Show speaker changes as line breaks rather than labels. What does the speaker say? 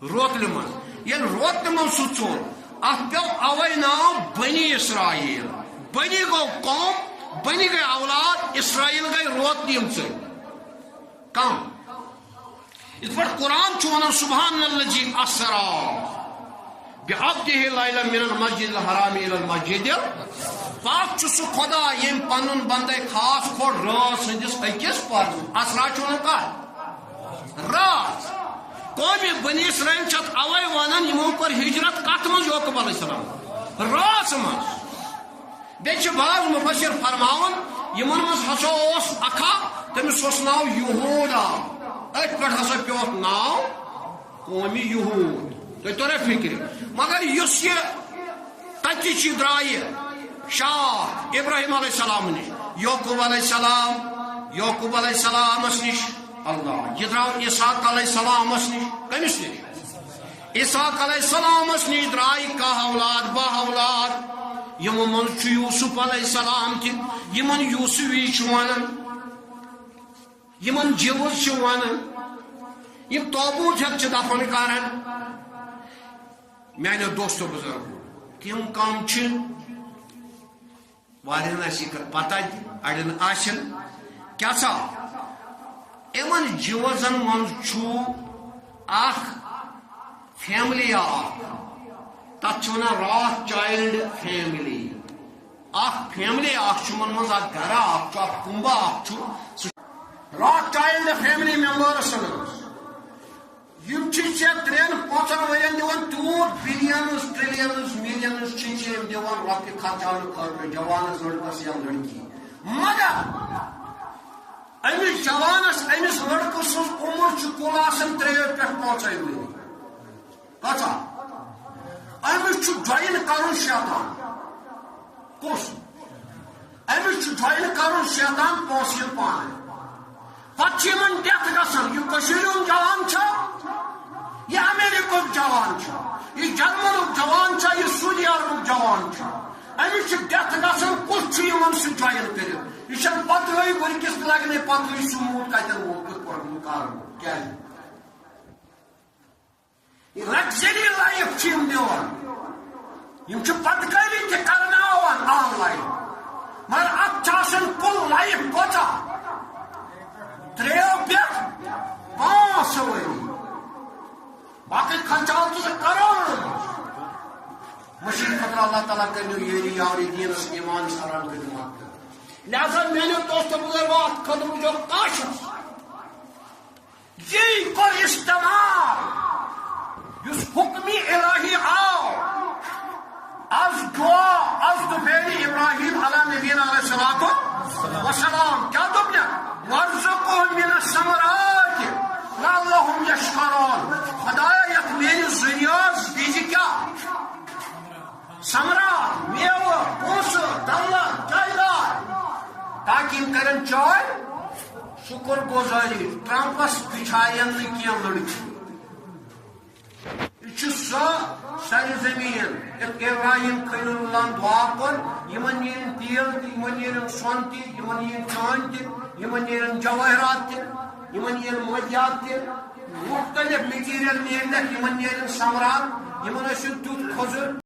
روتل من یہ روتل من سہ ٹور ات پو اوے ناو بنی اسرائیل بنی گو قوم بنی گئی اولاد اسرائیل گئی روتل کم اس پر قرآن چھ سبحان الذی اسرا بعبده لیلا من المسجد الحرام الى المسجد پاک چھ سہ خدا یم پنن بندے خاص کھوڑ رات سندس اکس پر اسرا چھ رات قومی بنی اسرائیل چھ اوے ونان یمو کر ہجرت کت من یعقوب علیہ السلام رات من بیچ بعض مفسر فرماون یمن من ہسا اوس اکھا تمس اوس ناو یہودا ات پہ ہسا پیوت ناو قومی یہود تھی ترے فکر مگر اس یہ تچ درائے شاہ ابراہیم علیہ السلام نش یعقوب علیہ السلام نش اللہ یہ درو اسحاق علیہ السلام نش کمس نش اسحاق علیہ السلام نش درائے کاہ اولاد باہ اولاد یمو من یوسف علیہ السلام تہ یمن یوسفی ونان یمن جوز ونان یم توبوت ہیک دفن کران میانو دوستو بزرگ تم کم وارن پتہ اڑین آشن کیا سا امن جوزن من اخ فیملی تک راک چائلڈ فیملی اخ فیملی من من گھر کنبہ راک چائلڈ فیملی ممبرس یم ترین پانچن ورین دان تیوت بلینز ٹریلینز ملینز دان رۄپیہِ خرچاونہٕ خٲطرٕ جوانس لڑکس یا لڑکی مگر امس جوانس امس لڑکہ سن عمر کل آسان 3 پہ 5 ؤری کتا امس جوین کرن شیطان کس امس جوین کرن شیطان پونسہٕ پانے پتہ ڈیتھ گژھان یہ کشیرُک جوان چھا یہ امریکہ جوان چھا یہ جرمنک جوان چھا یہ سعودی عربک جوان چھا امس ڈیتھ گژھان کس سہ جوین کر یہ پتہ ورکس لگنے پتہ سہ موت کتن ووت کت پہ کار کیا لگژری لائف دان پتکاری تہ کرناوان آن لائن مگر ات کل لائف کوتا 3 پہ 5 ؤری باقی خرچات تو کرو مشیر خطر اللہ تعالیٰ کرو یہ یاری دینس ایمان سران خدمات لہذا میرے دوست بزرگات قدم جو کاشس یہ کو استعمال اس حکمی الہی آو از دعا از دفیری ابراہیم علیہ نبینا علیہ السلام کیا دبنا وارزقهم من الثمرات لعلهم يشكرون خدایا یک میری ذریعہ دیجی کیا ثمرات میوہ پونس دولت جائیداد تاکہ ان کرن چائے شکر گزاری ٹرمپس بچھائین کی لڑکی یہ سا سر زمین ابراہیم خلیل اللہ دعا کر یمن نیرن تیل یمن نیرن سون یمن نیرن چان یمن نیرن جواہرات یمن نیرن مودیات مختلف میٹیریل نیرن یمن نیرن ثمرات یمن تیت کھزر